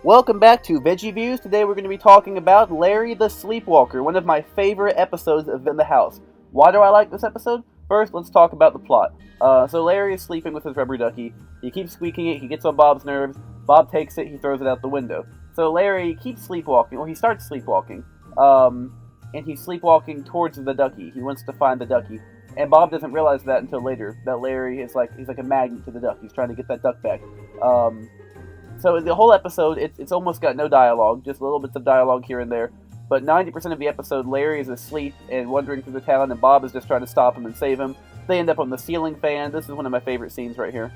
Welcome back to VeggieViews. Today we're going to be talking about Larry the Sleepwalker, one of my favorite episodes of In the House. Why do I like this episode? First, let's talk about the plot. So Larry is sleeping with his rubber ducky. He keeps squeaking it, he gets on Bob's nerves. Bob takes it, he throws it out the window. So Larry keeps sleepwalking, he starts sleepwalking. And he's sleepwalking towards the ducky. He wants to find the ducky. And Bob doesn't realize that until later, that Larry is he's like a magnet to the duck. He's trying to get that duck back. So the whole episode, it's almost got no dialogue, just little bits of dialogue here and there. But 90% of the episode, Larry is asleep and wandering through the town, and Bob is just trying to stop him and save him. They end up on the ceiling fan. This is one of my favorite scenes right here.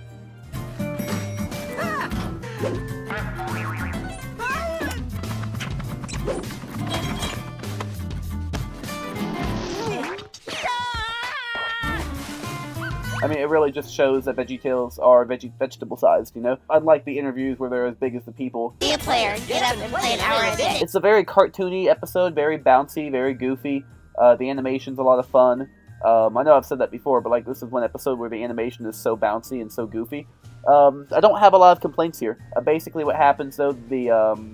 I mean, it really just shows that VeggieTales are vegetable-sized, you know? Unlike the interviews where they're as big as the people. Be a player, get up and play an hour a day. It's a very cartoony episode, very bouncy, very goofy. The animation's a lot of fun. I know I've said that before, but this is one episode where the animation is so bouncy and so goofy. I don't have a lot of complaints here. Basically what happens, though, the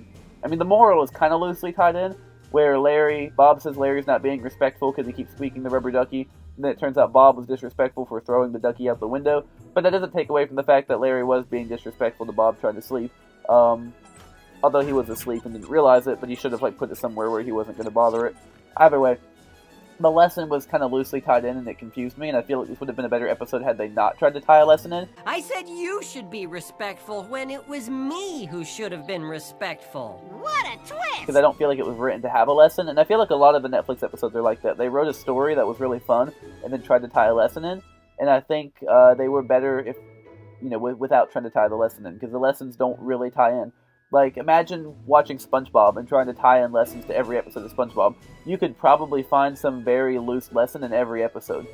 moral is kind of loosely tied in, where Bob says Larry's not being respectful because he keeps squeaking the rubber ducky. And then it turns out Bob was disrespectful for throwing the ducky out the window. But that doesn't take away from the fact that Larry was being disrespectful to Bob trying to sleep. Although he was asleep and didn't realize it, but he should have put it somewhere where he wasn't going to bother it. Either way, the lesson was kind of loosely tied in and it confused me, and I feel like this would have been a better episode had they not tried to tie a lesson in. I said you should be respectful when it was me who should have been respectful. What a twist! Because I don't feel like it was written to have a lesson, and I feel like a lot of the Netflix episodes are like that. They wrote a story that was really fun and then tried to tie a lesson in, and I think they were better if, without trying to tie the lesson in, because the lessons don't really tie in. Imagine watching SpongeBob and trying to tie in lessons to every episode of SpongeBob. You could probably find some very loose lesson in every episode.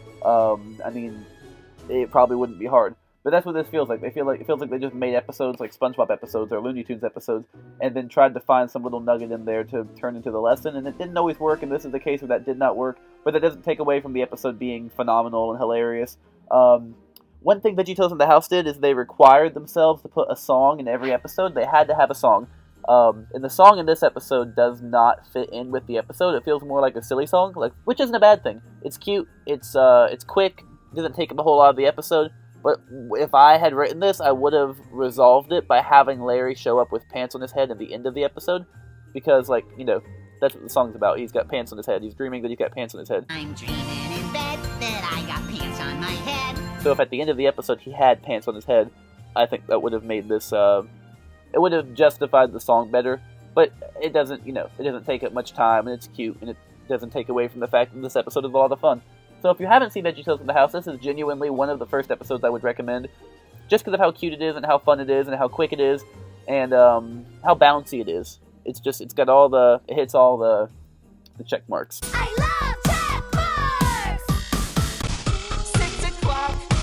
It probably wouldn't be hard. But that's what this feels like. It feels like they just made episodes like SpongeBob episodes or Looney Tunes episodes, and then tried to find some little nugget in there to turn into the lesson, and it didn't always work, and this is the case where that did not work, but that doesn't take away from the episode being phenomenal and hilarious. One thing VeggieTales in the House did is they required themselves to put a song in every episode. They had to have a song. And the song in this episode does not fit in with the episode. It feels more like a silly song, which isn't a bad thing. It's cute, it's quick, it doesn't take up a whole lot of the episode. But if I had written this, I would have resolved it by having Larry show up with pants on his head at the end of the episode. Because, that's what the song's about. He's got pants on his head. He's dreaming that he's got pants on his head. I'm dreaming in bed that I got pants on my head. So if at the end of the episode he had pants on his head, I think that would have made this, it would have justified the song better. But it doesn't, it doesn't take up much time, and it's cute, and it doesn't take away from the fact that this episode is a lot of fun. So if you haven't seen VeggieTales in the House, this is genuinely one of the first episodes I would recommend, just because of how cute it is, and how fun it is, and how quick it is, and how bouncy it is. It hits all the check marks. I